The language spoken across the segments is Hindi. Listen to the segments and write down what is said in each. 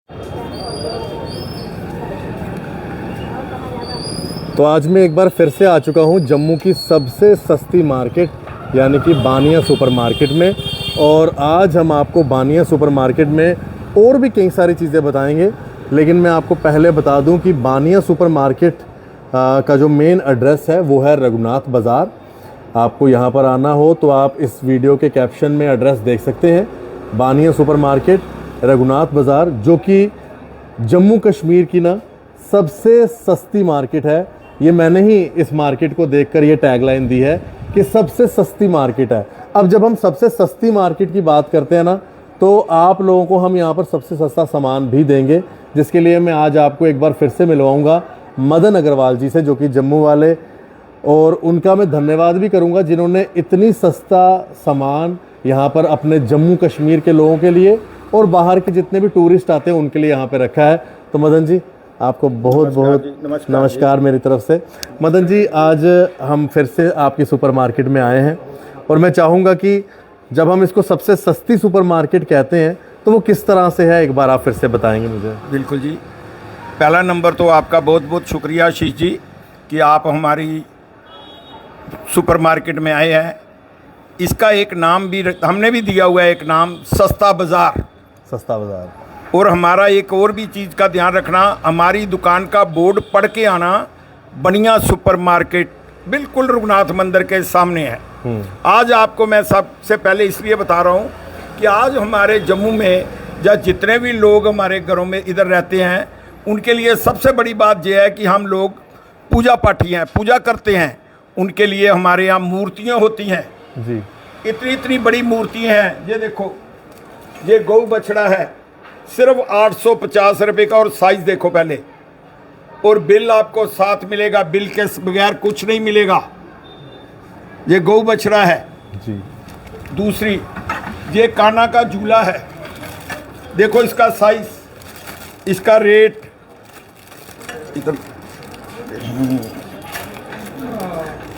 तो आज मैं एक बार फिर से आ चुका हूँ जम्मू की सबसे सस्ती मार्केट यानी कि बानिया सुपर मार्केट में। और आज हम आपको बानिया सुपर मार्केट में और भी कई सारी चीज़ें बताएंगे, लेकिन मैं आपको पहले बता दूं कि बानिया सुपर मार्केट का जो मेन एड्रेस है वो है रघुनाथ बाज़ार। आपको यहाँ पर आना हो तो आप इस वीडियो के कैप्शन में एड्रेस देख सकते हैं। बानिया सुपर मार्केट रघुनाथ बाज़ार, जो कि जम्मू कश्मीर की ना सबसे सस्ती मार्केट है। ये मैंने ही इस मार्केट को देखकर ये टैगलाइन दी है कि सबसे सस्ती मार्केट है। अब जब हम सबसे सस्ती मार्केट की बात करते हैं ना, तो आप लोगों को हम यहाँ पर सबसे सस्ता सामान भी देंगे, जिसके लिए मैं आज आपको एक बार फिर से मिलवाऊंगा मदन अग्रवाल जी से, जो कि जम्मू वाले, और उनका मैं धन्यवाद भी करूँगा जिन्होंने इतनी सस्ता सामान यहाँ पर अपने जम्मू कश्मीर के लोगों के लिए और बाहर के जितने भी टूरिस्ट आते हैं उनके लिए यहाँ पर रखा है। तो मदन जी, आपको बहुत बहुत नमस्कार मेरी तरफ से। मदन जी, आज हम फिर से आपकी सुपर मार्केट में आए हैं और मैं चाहूँगा कि जब हम इसको सबसे सस्ती सुपर मार्केट कहते हैं तो वो किस तरह से है, एक बार आप फिर से बताएंगे मुझे। बिल्कुल जी। पहला नंबर तो आपका बहुत बहुत शुक्रिया आशीष जी कि आप हमारी सुपर मार्केट में आए हैं। इसका एक नाम भी हमने भी दिया हुआ है, एक नाम सस्ता बाज़ार। सस्ता बाज़ार। और हमारा एक और भी चीज़ का ध्यान रखना, हमारी दुकान का बोर्ड पढ़ के आना, बनिया सुपर मार्केट बिल्कुल रघुनाथ मंदिर के सामने है। आज आपको मैं सबसे पहले इसलिए बता रहा हूँ कि आज हमारे जम्मू में या जितने भी लोग हमारे घरों में इधर रहते हैं उनके लिए सबसे बड़ी बात यह है कि हम लोग पूजा पाठी हैं, पूजा करते हैं। उनके लिए हमारे यहाँ मूर्तियाँ होती हैं जी। इतनी इतनी बड़ी मूर्तियाँ हैं। ये देखो, ये गौ बछड़ा है, सिर्फ 850 रुपये का, और साइज देखो पहले, और बिल आपको साथ मिलेगा, बिल के बगैर कुछ नहीं मिलेगा। ये गौ बछड़ा है जी। दूसरी, ये कान्हा का झूला है, देखो इसका साइज, इसका रेट इधर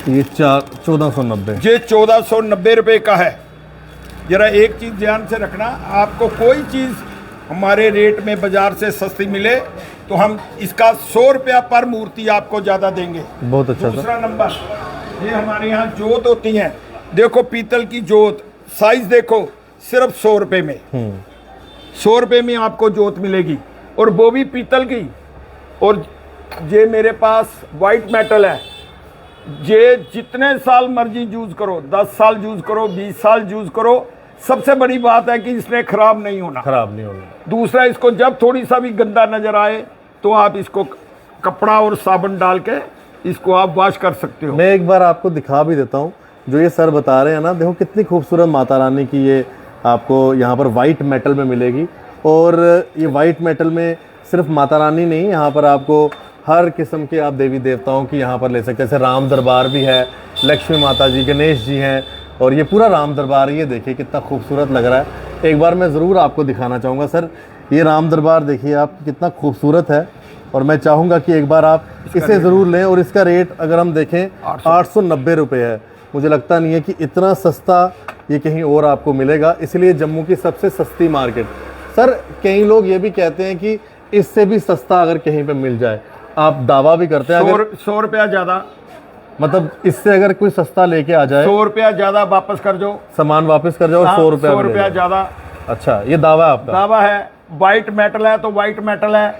ये 1490। ये 1490 रुपये का है। जरा एक चीज़ ध्यान से रखना, आपको कोई चीज़ हमारे रेट में बाजार से सस्ती मिले तो हम इसका 100 रुपया पर मूर्ति आपको ज़्यादा देंगे। बहुत अच्छा। दूसरा नंबर, ये हमारे यहाँ जोत होती हैं, देखो पीतल की जोत, साइज देखो, सिर्फ 100 रुपये में, 100 रुपये में आपको जोत मिलेगी, और वो भी पीतल की। और ये मेरे पास वाइट मेटल है, ये जितने साल मर्जी यूज़ करो, 10 साल यूज़ करो, 20 साल यूज़ करो, सबसे बड़ी बात है कि इसने खराब नहीं होना। खराब नहीं होना। दूसरा, इसको जब थोड़ी सा भी गंदा नज़र आए तो आप इसको कपड़ा और साबुन डाल के इसको आप वॉश कर सकते हो। मैं एक बार आपको दिखा भी देता हूँ, जो ये सर बता रहे हैं ना, देखो कितनी खूबसूरत माता रानी की ये आपको यहाँ पर वाइट मेटल में मिलेगी। और ये वाइट मेटल में सिर्फ माता रानी नहीं, यहाँ पर आपको हर किस्म के आप देवी देवताओं की यहाँ पर ले सकते हैं। जैसे राम दरबार भी है, लक्ष्मी माता जी, गणेश जी हैं, और ये पूरा राम दरबार, ये देखिए कितना खूबसूरत लग रहा है। एक बार मैं ज़रूर आपको दिखाना चाहूँगा सर, ये राम दरबार देखिए आप कितना खूबसूरत है, और मैं चाहूँगा कि एक बार आप इसे ज़रूर लें। और इसका रेट अगर हम देखें 890 रुपये है। मुझे लगता नहीं है कि इतना सस्ता ये कहीं और आपको मिलेगा, इसलिए जम्मू की सबसे सस्ती मार्केट। सर, कई लोग ये भी कहते हैं कि इससे भी सस्ता अगर कहीं पर मिल जाए, आप दावा भी करते हैं। 100 रुपया ज़्यादा, मतलब इससे अगर कोई सस्ता लेके आ जाए, 100 रुपया ज़्यादा वापस कर दो, सामान वापस कर जाओ, 100 रुपया 100 रुपया ज़्यादा। अच्छा, ये दावा है आपका? दावा है। वाइट मेटल है तो वाइट मेटल है,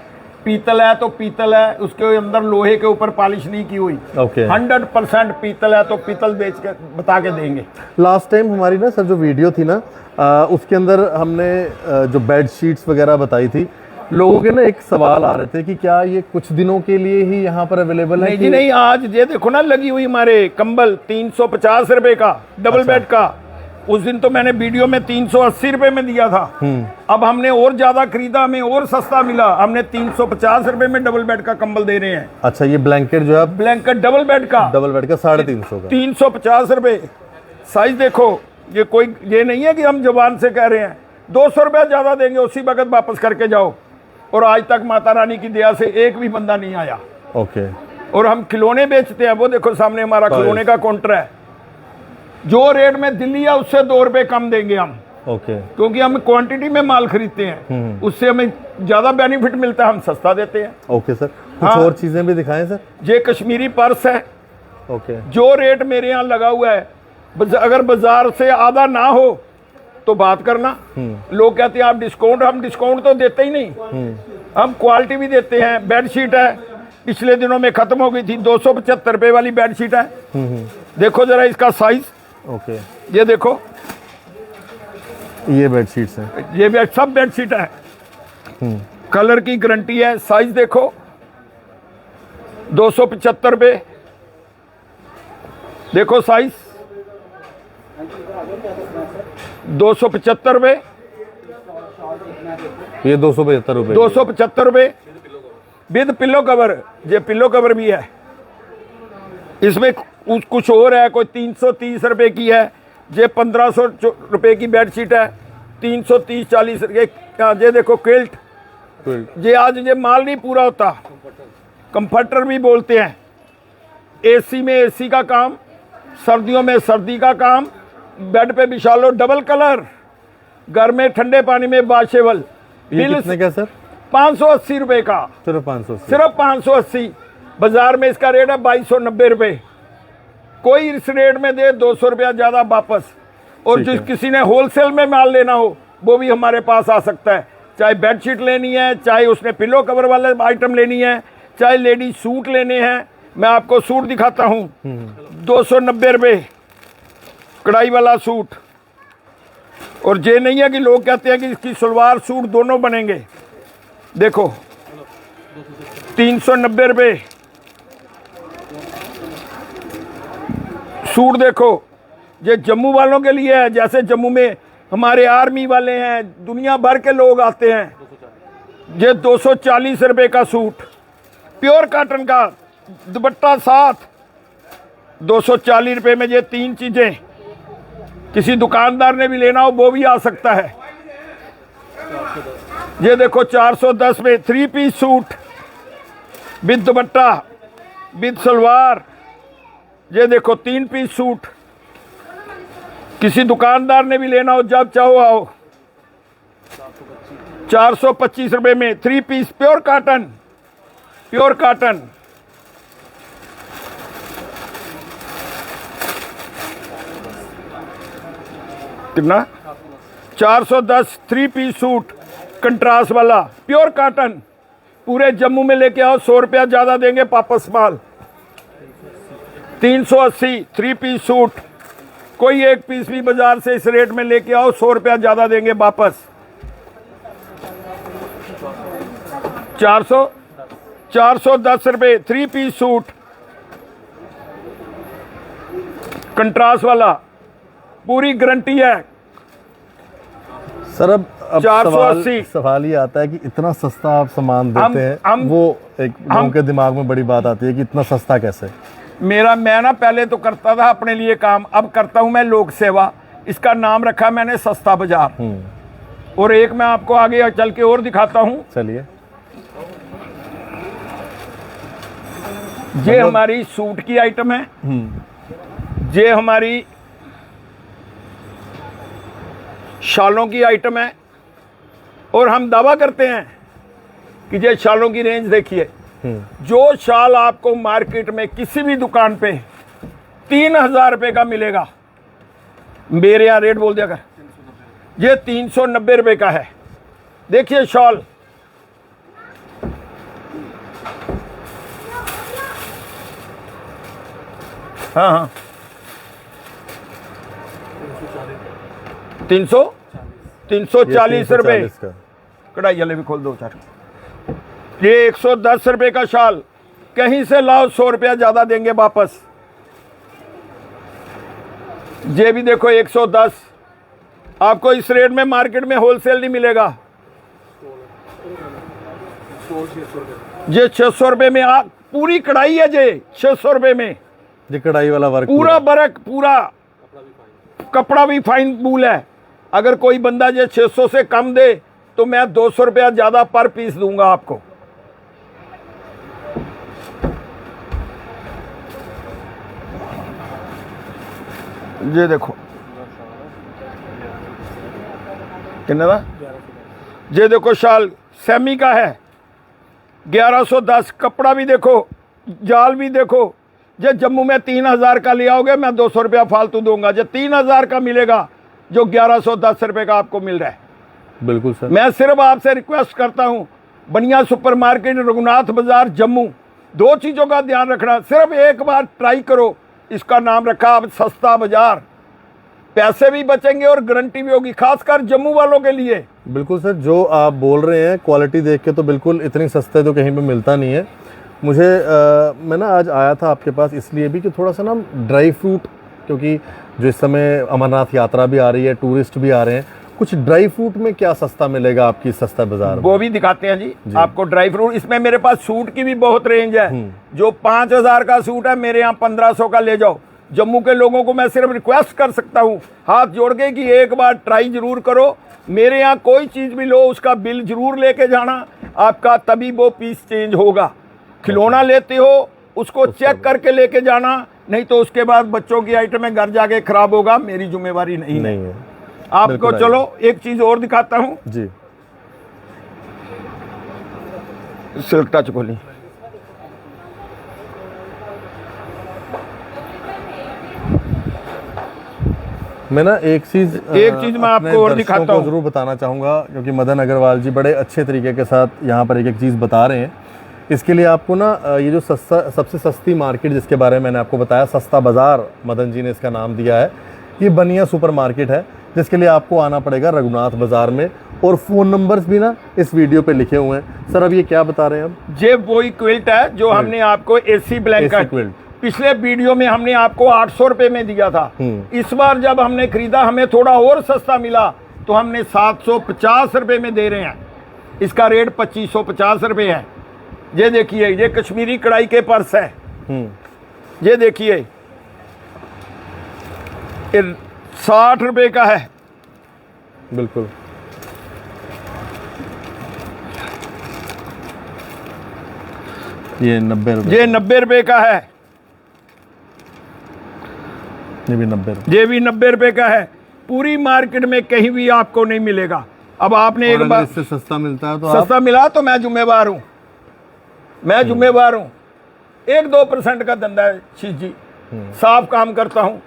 पीतल है तो पीतल है, उसके अंदर लोहे के ऊपर पॉलिश नहीं की हुई। ओके। 100% पीतल है तो पीतल बेच के बता के देंगे। लास्ट टाइम हमारी ना सर जो वीडियो थी ना, उसके अंदर हमने जो बेड शीट्स वगैरह बताई थी, लोगों के ना एक सवाल आ रहे थे कि क्या ये कुछ दिनों के लिए ही यहाँ पर अवेलेबल है? नहीं जी नहीं, आज ये देखो ना लगी हुई हमारे कंबल 350 रुपए का, डबल बेड का। उस दिन तो मैंने वीडियो में 380 रुपए में दिया था। अब हमने और ज्यादा खरीदा, हमें और सस्ता मिला, हमने 350 रुपए में डबल बेड का कंबल दे रहे हैं। अच्छा, ये ब्लैंकेट जो है, ब्लैंकेट डबल बेड का 350 का, 350 रुपए। साइज देखो, ये कोई ये नहीं है कि हम जुबान से कह रहे हैं। 200 रुपया ज्यादा देंगे, उसी वक्त वापस करके जाओ। और आज तक माता रानी की दया से एक भी बंदा नहीं आया। ओके। और हम खिलौने बेचते हैं, वो देखो सामने हमारा खिलौने का काउंटर है। जो रेट में दिल्ली है उससे 2 रुपए कम देंगे हम। ओके। क्योंकि हम क्वांटिटी में माल खरीदते हैं, उससे हमें ज़्यादा बेनिफिट मिलता है, हम सस्ता देते हैं। ओके सर, कुछ हाँ। और चीज़ें भी दिखाएं सर। ये कश्मीरी पर्स है। ओके। जो रेट मेरे यहाँ लगा हुआ है, अगर बाजार से आधा ना हो तो बात करना। लोग कहते हैं आप डिस्काउंट, हम डिस्काउंट तो देते ही नहीं, हम क्वालिटी भी देते हैं। बेडशीट है, पिछले दिनों में खत्म हो गई थी, 275 रुपए वाली बेडशीट है। देखो जरा इसका साइज। ओके। ये देखो, ये बेडशीट्स हैं। ये सब बेडशीट है, कलर की गारंटी है। साइज देखो, 275 रुपए। देखो साइज 275 रुपए, ये 275 रुपए। 275 रुपए विद पिल्लो कवर। ये पिल्लो कवर भी है, इसमें कुछ और है, कोई 330 रुपए की है। ये 1500 रुपए की बेडशीट है, 330-40 रुपए। ये देखो किल्ट, ये आज ये माल नहीं पूरा होता, कंफर्टर भी बोलते हैं। एसी में एसी का काम, सर्दियों में सर्दी का काम। बेड पे बिछा लो, डबल कलर, घर में ठंडे पानी में वाशेबल। ये कितने का सर? 580 रुपए का। सिर्फ 580? सिर्फ 580। बाजार में इसका रेट है 2290 रुपए। कोई इस रेट में दे 200 रुपया ज़्यादा वापस। और जिस किसी ने होलसेल में माल लेना हो वो भी हमारे पास आ सकता है। चाहे बेडशीट लेनी है, चाहे उसने पिलो कवर वाले आइटम लेनी है, चाहे लेडीज सूट लेने हैं। मैं आपको सूट दिखाता हूँ, 290 रुपये कढ़ाई वाला सूट। और ये नहीं है कि लोग कहते हैं कि इसकी सलवार सूट दोनों बनेंगे। देखो 390 रुपये सूट। देखो ये जम्मू वालों के लिए है, जैसे जम्मू में हमारे आर्मी वाले हैं, दुनिया भर के लोग आते हैं। ये 240 रुपये का सूट, प्योर कॉटन का, दुपट्टा साथ। 240 रुपये में ये तीन चीजें, किसी दुकानदार ने भी लेना हो वो भी आ सकता है। ये देखो 410 में 3 piece suit with dupatta with salwar. ये देखो 3 पीस सूट, किसी दुकानदार ने भी लेना हो जब चाहो आओ। 425 रुपये में 3 piece pure cotton, pure cotton. कितना? 410 3 पीस सूट कंट्रास्ट वाला प्योर कॉटन। पूरे जम्मू में लेके आओ, 100 रुपया ज़्यादा देंगे वापस माल। 380 3 पीस सूट। कोई एक पीस भी बाजार से इस रेट में लेके आओ, 100 रुपया ज़्यादा देंगे वापस। 410 रुपये 3 पीस सूट कंट्रास्ट वाला, पूरी गारंटी है। सर अब 480। सवाल ये आता है कि इतना सस्ता आप सामान देते हैं, वो एक लोगों के दिमाग में बड़ी बात आती है कि इतना सस्ता कैसे? मैं ना पहले तो करता था अपने लिए काम, अब करता हूं मैं लोक सेवा। इसका नाम रखा मैंने सस्ता बाजार। और एक मैं आपको आगे चल के और दिखाता हूं। चलिए। ये हमारी सूट की आइटम है, ये हमारी शालों की आइटम है। और हम दावा करते हैं कि ये शालों की रेंज देखिए। जो शाल आपको मार्केट में किसी भी दुकान पे 3000 रुपये का मिलेगा, मेरे यहाँ रेट बोल दिया कर, ये 390 रुपये का है। देखिए शॉल, हाँ हाँ 340 रुपये। कढ़ाई वाले भी खोल दो चार। ये 110 रुपये का शाल, कहीं से लाओ 100 रुपया ज़्यादा देंगे वापस। ये भी देखो 110, आपको इस रेट में मार्केट में होलसेल नहीं मिलेगा। ये 600 रुपये में पूरी कढ़ाई है। ये 600 रुपये में ये कढ़ाई वाला वर्क, पूरा वर्क, पूरा कपड़ा भी फाइन वूल है। अगर कोई बंदा ये 600 से कम दे तो मैं 200 रुपया ज़्यादा पर पीस दूंगा आपको। ये देखो कितना था? ये देखो शाल सेमी का है 1110। कपड़ा भी देखो, जाल भी देखो। जो जम्मू में 3000 का ले आओगे मैं 200 रुपया फालतू दूंगा। जो 3000 का मिलेगा जो 1110 रुपये का आपको मिल रहा है। बिल्कुल सर। मैं सिर्फ आपसे रिक्वेस्ट करता हूं, बनिया सुपर मार्केट रघुनाथ बाजार जम्मू, 2 चीज़ों का ध्यान रखना। सिर्फ एक बार ट्राई करो, इसका नाम रखा आप सस्ता बाजार। पैसे भी बचेंगे और गारंटी भी होगी, खासकर जम्मू वालों के लिए। बिल्कुल सर, जो आप बोल रहे हैं क्वालिटी देख के तो बिल्कुल इतनी सस्ते तो कहीं पे मिलता नहीं है। मुझे मैं ना आज आया था आपके पास इसलिए भी कि थोड़ा सा ना ड्राई फ्रूट, क्योंकि जो इस समय अमरनाथ यात्रा भी आ रही है, टूरिस्ट भी आ रहे हैं, कुछ ड्राई फ्रूट में क्या सस्ता मिलेगा आपकी सस्ता बाजार में? वो भी दिखाते हैं जी आपको ड्राई फ्रूट। इसमें मेरे पास सूट की भी बहुत रेंज है। जो 5000 का सूट है मेरे यहाँ 1500 का ले जाओ। जम्मू के लोगों को मैं सिर्फ रिक्वेस्ट कर सकता हूँ हाथ जोड़ के कि एक बार ट्राई जरूर करो। मेरे यहाँ कोई चीज़ भी लो उसका बिल जरूर लेके जाना आपका, तभी वो पीस चेंज होगा। खिलौना लेते हो उसको चेक करके लेके जाना, नहीं तो उसके बाद बच्चों की आइटम घर जाके खराब होगा, मेरी जिम्मेवारी नहीं है। आपको चलो एक चीज और दिखाता हूँ जी। सिल्क टच खोली। मैं ना एक चीज मैं आपको और दिखाता हूँ, जरूर बताना चाहूँगा, क्योंकि मदन अग्रवाल जी बड़े अच्छे तरीके के साथ यहाँ पर एक एक चीज़ बता रहे हैं। इसके लिए आपको ना ये जो सबसे सस्ती मार्केट जिसके बारे में मैंने आपको बताया, सस्ता बाज़ार मदन जी ने इसका नाम दिया है, ये बनिया सुपर मार्केट है, जिसके लिए आपको आना पड़ेगा रघुनाथ बाज़ार में। और फ़ोन नंबर्स भी ना इस वीडियो पे लिखे हुए हैं। सर अब ये क्या बता रहे हैं? अब ये वही क्विल्ट है जो हमने आपको एसी ब्लैंकेट पिछले वीडियो में हमने आपको 800 रुपये में दिया था। इस बार जब हमने खरीदा हमें थोड़ा और सस्ता मिला तो हमने 750 रुपये में दे रहे हैं। इसका रेट 2550 रुपये है। ये देखिए, ये कश्मीरी कढ़ाई के पर्स है। ये देखिए 60 रुपये का है। बिल्कुल। ये 90 रुपये। ये 90 रुपये का है। ये भी 90 रुपये। ये भी 90 रुपये का है। पूरी मार्केट में कहीं भी आपको नहीं मिलेगा। अब आपने एक बार इससे सस्ता मिलता है तो सस्ता मिला तो मैं जिम्मेवार हूँ, मैं जिम्मेवार हूँ। 1-2% का धंधा है शीश जी, साफ काम करता हूँ।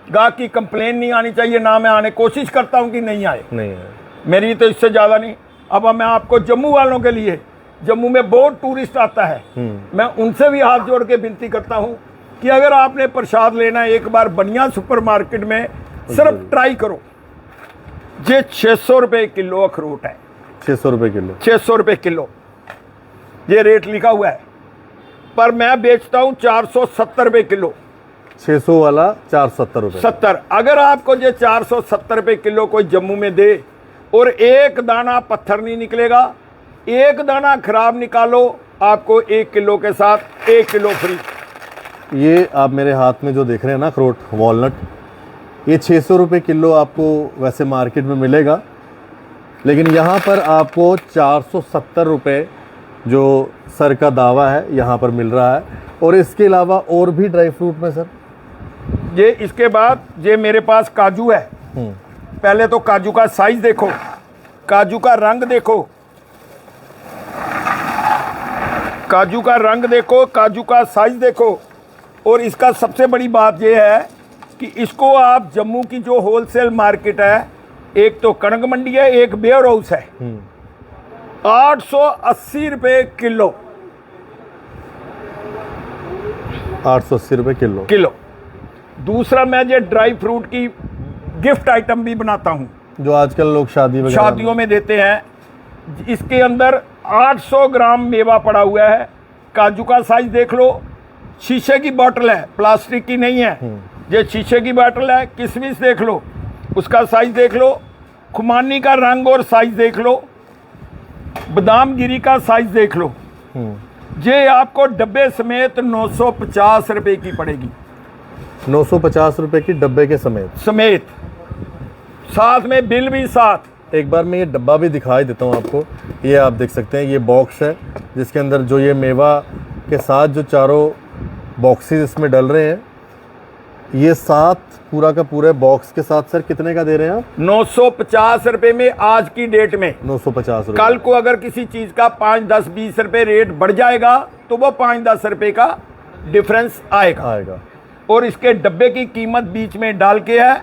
गाहक की कंप्लेन नहीं आनी चाहिए, ना मैं आने कोशिश करता हूँ कि नहीं आए, मेरी तो इससे ज़्यादा नहीं। अब मैं आपको जम्मू वालों के लिए, जम्मू में बहुत टूरिस्ट आता है, मैं उनसे भी हाथ जोड़ के विनती करता हूँ कि अगर आपने प्रसाद लेना है एक बार बनिया सुपर मार्केट में सिर्फ ट्राई करो। ये 600 रुपये किलो अखरोट है। 600 रुपये किलो। 600 रुपये किलो ये रेट लिखा हुआ है, पर मैं बेचता हूँ 470 रुपये किलो। 600 वाला 470 रुपये। 70। अगर आपको ये 470 रुपये किलो कोई जम्मू में दे और एक दाना पत्थर नहीं निकलेगा, एक दाना खराब निकालो, आपको 1 किलो के साथ 1 किलो फ्री। ये आप मेरे हाथ में जो देख रहे हैं ना अखरोट वॉलनट, ये 600 रुपये किलो आपको वैसे मार्केट में मिलेगा, लेकिन यहाँ पर आपको 470 रुपये जो सर का दावा है यहाँ पर मिल रहा है। और इसके अलावा और भी ड्राई फ्रूट में सर ये इसके बाद ये मेरे पास काजू है। पहले तो काजू का साइज देखो, काजू का रंग देखो, काजू का रंग देखो, काजू का साइज देखो। और इसका सबसे बड़ी बात यह है कि इसको आप जम्मू की जो होलसेल मार्केट है, एक तो कणक मंडी है, एक वेयर हाउस है, 880 रुपये किलो। 880 रुपये किलो। दूसरा मैं ये ड्राई फ्रूट की गिफ्ट आइटम भी बनाता हूँ जो आजकल लोग शादियों में देते हैं। इसके अंदर 800 ग्राम मेवा पड़ा हुआ है। काजू का साइज देख लो, शीशे की बोतल है, प्लास्टिक की नहीं है, ये शीशे की बोतल है। किशमिश देख लो, उसका साइज देख लो, खुमानी का रंग और साइज देख लो, बादाम गिरी का साइज देख लो। ये आपको डब्बे समेत 950 रुपये की पड़ेगी। 950 रुपये की डब्बे के समेत साथ में बिल भी साथ। एक बार मैं ये डब्बा भी दिखाई देता हूँ आपको। ये आप देख सकते हैं, ये बॉक्स है जिसके अंदर जो ये मेवा के साथ जो चारों बॉक्सेस इसमें डल रहे हैं, ये 7 पूरा का पूरे बॉक्स के साथ सर कितने का दे रहे हैं आप? 950 रुपए में आज की डेट में। 950 रुपए। कल को अगर किसी चीज का 5, 10, 20 रुपए रेट बढ़ जाएगा तो वो 5, 10 रुपए का डिफरेंस आएगा। और इसके डब्बे की कीमत बीच में डाल के है,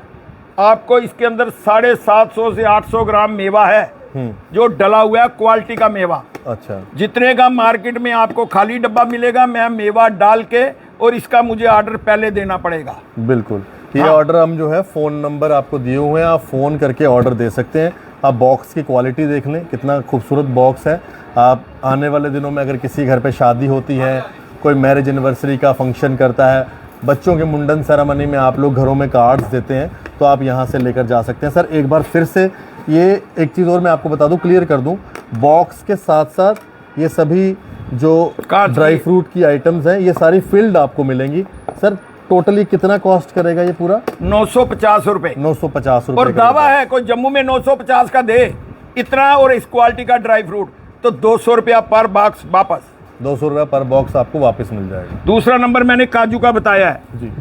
आपको इसके अंदर 750 से 800 ग्राम मेवा है जो डला हुआ है, क्वालिटी का मेवा। अच्छा, जितने का मार्केट में आपको खाली डब्बा मिलेगा, मैं मेवा डाल के, और इसका मुझे ऑर्डर पहले देना पड़ेगा। बिल्कुल। ये ऑर्डर हम जो है फ़ोन नंबर आपको दिए हुए हैं, आप फ़ोन करके ऑर्डर दे सकते हैं। आप बॉक्स की क्वालिटी देख लें, कितना खूबसूरत बॉक्स है। आप आने वाले दिनों में अगर किसी घर पे शादी होती है, कोई मैरिज एनिवर्सरी का फंक्शन करता है, बच्चों के मुंडन सेरेमनी में आप लोग घरों में कार्ड्स देते हैं, तो आप यहाँ से लेकर जा सकते हैं। सर एक बार फिर से ये एक चीज़ और मैं आपको बता दूं, क्लियर कर दूं, बॉक्स के साथ साथ ये सभी जो ड्राई फ्रूट की आइटम्स हैं ये सारी फिल्ड आपको मिलेंगी। सर टोटली कितना कॉस्ट करेगा ये पूरा? 950 रुपए। 950 रुपए। और दावा है कोई जम्मू में 950 का दे इतना और इस क्वालिटी का ड्राई फ्रूट तो 200 रुपया पर बॉक्स वापस। 200 रुपया पर बॉक्स आपको वापस मिल जाएगा। दूसरा नंबर मैंने काजू का बताया है जी।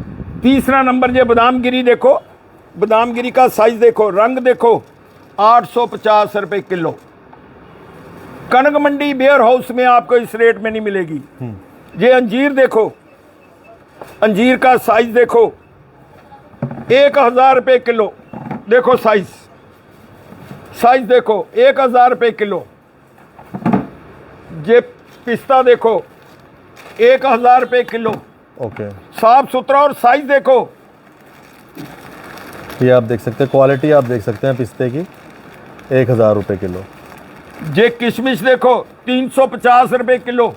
तीसरा नंबर ये बादाम गिरी देखो, बादाम गिरी का साइज देखो, रंग देखो, 850 रुपए किलो। कनक मंडी वेयर हाउस में आपको इस रेट में नहीं मिलेगी। ये अंजीर देखो, अंजीर का साइज देखो, 1000 रुपए किलो। देखो साइज देखो, 1000 रुपए किलो। ये पिस्ता देखो, 1000 रुपए किलो। ओके, साफ सुथरा, और साइज देखो। ये आप देख सकते हैं, क्वालिटी आप देख सकते हैं पिस्ते की, 1000 रुपए किलो। ये किशमिश देखो, 350 रुपए किलो।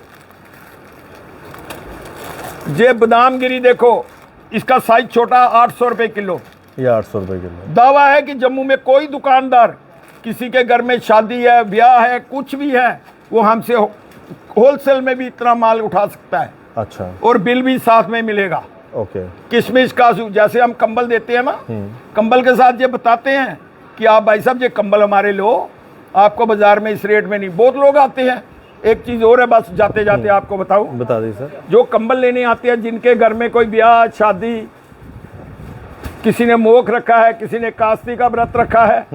ये बादाम गिरी देखो, इसका साइज छोटा, 800 रुपए किलो। ये 800 रुपए किलो। दावा है कि जम्मू में कोई दुकानदार, किसी के घर में शादी है, ब्याह है, कुछ भी है, वो हमसे होलसेल में भी इतना माल उठा सकता है। अच्छा, और बिल भी साथ में मिलेगा। ओके। किशमिश काजू, जैसे हम कंबल देते हैं ना, कंबल के साथ ये बताते हैं कि आप भाई साहब ये कंबल हमारे लो, आपको बाजार में इस रेट में नहीं। बहुत लोग आते हैं। एक चीज और है, बस जाते जाते आपको बताऊं, बता दी सर। जो कंबल लेने आते हैं, जिनके घर में कोई ब्याह शादी, किसी ने मोख रखा है, किसी ने कास्ती का व्रत रखा है,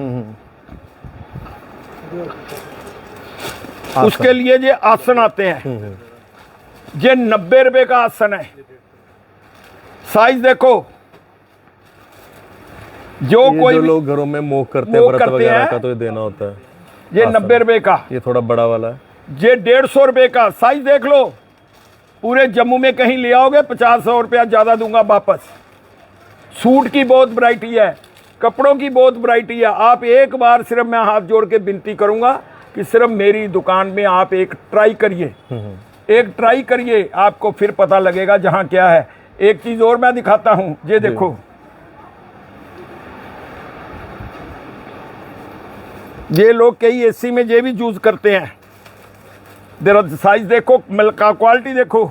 उसके लिए ये आसन आते हैं। ये 90 रुपए का आसन है। साइज देखो, जो कोई जो लोग घरों में मोख करते हैं, व्रत वगैरह का, तो ये देना होता है। ये 90 रुपए का। ये थोड़ा बड़ा वाला है। ये 150 रुपए का। साइज देख लो, पूरे जम्मू में कहीं ले आओगे 50-100 रुपया ज्यादा दूंगा वापस। सूट की बहुत वैरायटी है, कपड़ों की बहुत वैरायटी है। आप एक बार सिर्फ, मैं हाथ जोड़ के विनती करूंगा कि सिर्फ मेरी दुकान में आप एक ट्राई करिए, एक ट्राई करिए, आपको फिर पता लगेगा जहां क्या है। एक चीज और मैं दिखाता हूं, ये देखो, ये लोग कई एसी में ये भी यूज करते हैं। साइज देखो, मिल्क का क्वालिटी देखो,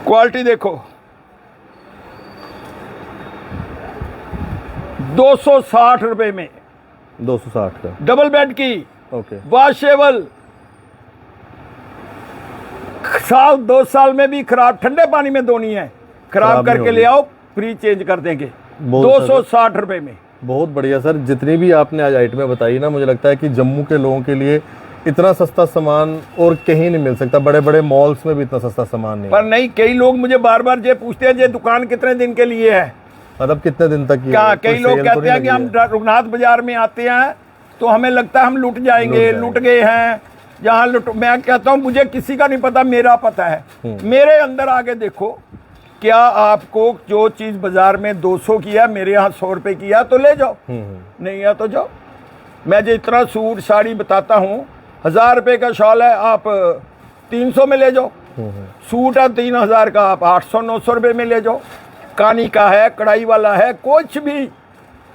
क्वालिटी देखो, 260 रुपए में। 260 का डबल बेड की, ओके। वॉशेबल, 2 साल में भी खराब, ठंडे पानी में धोनी है, खराब करके ले आओ, फ्री चेंज कर देंगे। 260 रुपए में। बहुत बढ़िया सर। जितनी भी आपने आज आइटमें बताई ना, मुझे लगता है कि जम्मू के लोगों के लिए इतना सस्ता सामान और कहीं नहीं मिल सकता। बड़े बड़े मॉल्स में भी इतना सस्ता सामान नहीं। पर नहीं, कई लोग मुझे बार बार ये पूछते हैं, ये दुकान कितने दिन के लिए है, मतलब कितने दिन तक की क्या? कई लोग कहते हैं कि हम रघुनाथ बाजार में आते हैं तो हमें लगता है हम लूट जाएंगे, लूट गए हैं जहाँ लूट। मैं कहता हूँ मुझे किसी का नहीं पता, मेरा पता है। मेरे अंदर आगे देखो, क्या आपको जो चीज बाजार में 200 की है, मेरे यहाँ 100 रुपए की है, तो ले जाओ, नहीं है तो जाओ। मैं जो इतना सूट साड़ी बताता हूँ, 1000 रुपए का शॉल है, आप 300 में ले जाओ। सूट है 3000 का, आप 800-900 रुपए में ले जाओ। कानी का है, कढ़ाई वाला है, कुछ भी,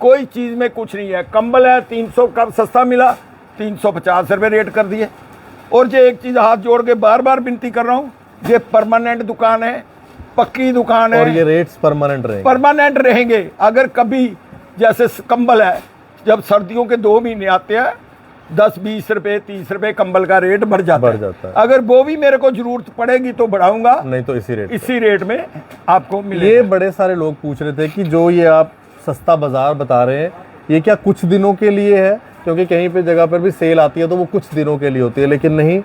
कोई चीज़ में कुछ नहीं है। कंबल है 300 का, सस्ता मिला, 350 रुपये रेट कर दिए। और ये एक चीज़ हाथ जोड़ के बार बार विनती कर रहा हूँ, ये परमानेंट दुकान है, पक्की दुकान है, और ये रेट्स परमानेंट रहेंगे। परमानेंट रहेंगे। अगर कभी जैसे कंबल है, जब सर्दियों के 2 महीने आते हैं 10-20 रुपए 30 रुपए कंबल का रेट बढ़ जाता है। अगर वो भी मेरे को जरूरत पड़ेगी तो बढ़ाऊंगा, नहीं तो इसी रेट में आपको मिलेगा। ये बड़े सारे लोग पूछ रहे थे कि जो ये आप सस्ता बाजार बता रहे हैं ये क्या कुछ दिनों के लिए है, क्योंकि कहीं पे जगह पर भी सेल आती है तो वो कुछ दिनों के लिए होती है, लेकिन नहीं,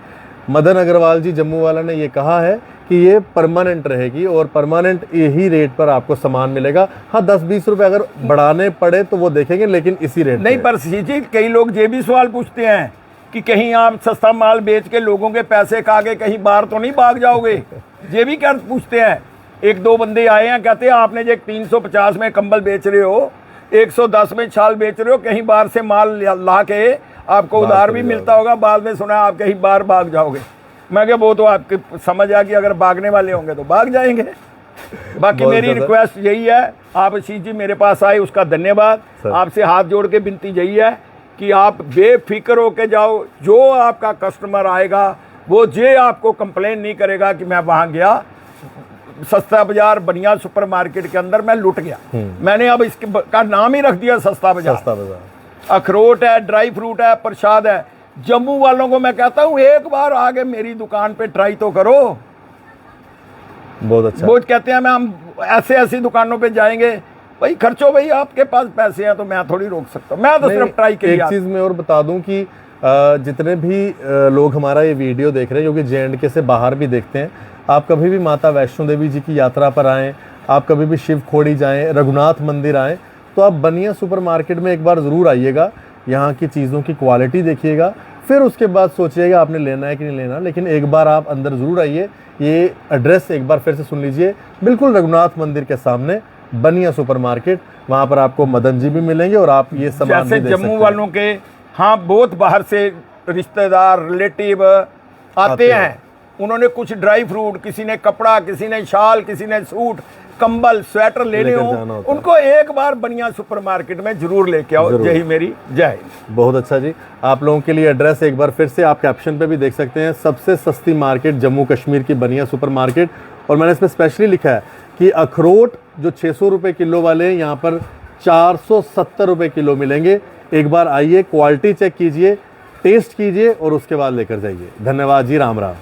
मदन अग्रवाल जी जम्मू वाला ने ये कहा है कि ये परमानेंट रहेगी और परमानेंट यही रेट पर आपको सामान मिलेगा। हाँ 10-20 रुपए अगर बढ़ाने पड़े तो वो देखेंगे, लेकिन इसी रेट नहीं। पर जी कई लोग ये भी सवाल पूछते हैं कि कहीं आप सस्ता माल बेच के लोगों के पैसे खा के कहीं बाहर तो नहीं भाग जाओगे, ये भी क्या पूछते हैं। 1-2 बंदे आए हैं, कहते हैं आपने जो 350 में कंबल बेच रहे हो, 110 में छाल बेच रहे हो, कहीं बाहर से माल ला के आपको उधार भी मिलता होगा, बाद में सुना आप कहीं बाहर भाग जाओगे। मैं क्या वो तो आपकी समझ आ गई, अगर भागने वाले होंगे तो भाग जाएंगे। बाकी मेरी रिक्वेस्ट यही है, आप आशीष जी मेरे पास आए उसका धन्यवाद, आपसे हाथ जोड़ के विनती यही है कि आप बेफिक्र होके जाओ, जो आपका कस्टमर आएगा वो जे आपको कंप्लेन नहीं करेगा कि मैं वहाँ गया सस्ता बाजार बनिया सुपर मार्केट के अंदर मैं लुट गया। मैंने अब इसके का नाम ही रख दिया सस्ता बाजार। अखरोट है, ड्राई फ्रूट है, प्रसाद है। जम्मू वालों को मैं कहता हूँ एक बार आगे मेरी दुकान पे ट्राई तो करो। बहुत अच्छा। वो कहते हैं मैं हम ऐसी दुकानों पे जाएंगे, भाई खर्चो, भाई आपके पास पैसे हैं तो मैं थोड़ी रोक सकता हूँ, मैं तो सिर्फ ट्राई के लिए। एक चीज मैं और बता दूं कि जितने भी लोग हमारा ये वीडियो देख रहे हैं, जो कि J&K से बाहर भी देखते हैं, आप कभी भी माता वैष्णो देवी जी की यात्रा पर आएँ, आप कभी भी शिव खोड़ी जाएँ, रघुनाथ मंदिर आएँ, तो आप बनिया सुपर मार्केट में एक बार ज़रूर आइएगा, यहाँ की चीज़ों की क्वालिटी देखिएगा, फिर उसके बाद सोचिएगा आपने लेना है कि नहीं लेना। लेकिन एक बार आप अंदर ज़रूर आइए। ये एड्रेस एक बार फिर से सुन लीजिए, बिल्कुल रघुनाथ मंदिर के सामने बनिया सुपर मार्केट, वहाँ पर आपको मदन जी भी मिलेंगे और आप ये सामान जैसे जम्मू वालों के हाँ बहुत बाहर से रिश्तेदार रिलेटिव आते हैं, उन्होंने कुछ ड्राई फ्रूट, किसी ने कपड़ा, किसी ने शाल, किसी ने सूट, कंबल, स्वेटर लेने हो, उनको एक बार बनिया सुपर मार्केट में जरूर लेके आओ। यही मेरी जय। बहुत अच्छा जी। आप लोगों के लिए एड्रेस एक बार फिर से आप कैप्शन पे भी देख सकते हैं, सबसे सस्ती मार्केट जम्मू कश्मीर की बनिया सुपर मार्केट। और मैंने इसमें स्पेशली लिखा है कि अखरोट जो 600 रुपये किलो वाले हैं, यहाँ पर 470 रुपये किलो मिलेंगे। एक बार आइए, क्वालिटी चेक कीजिए, टेस्ट कीजिए और उसके बाद लेकर जाइए। धन्यवाद जी, राम राम।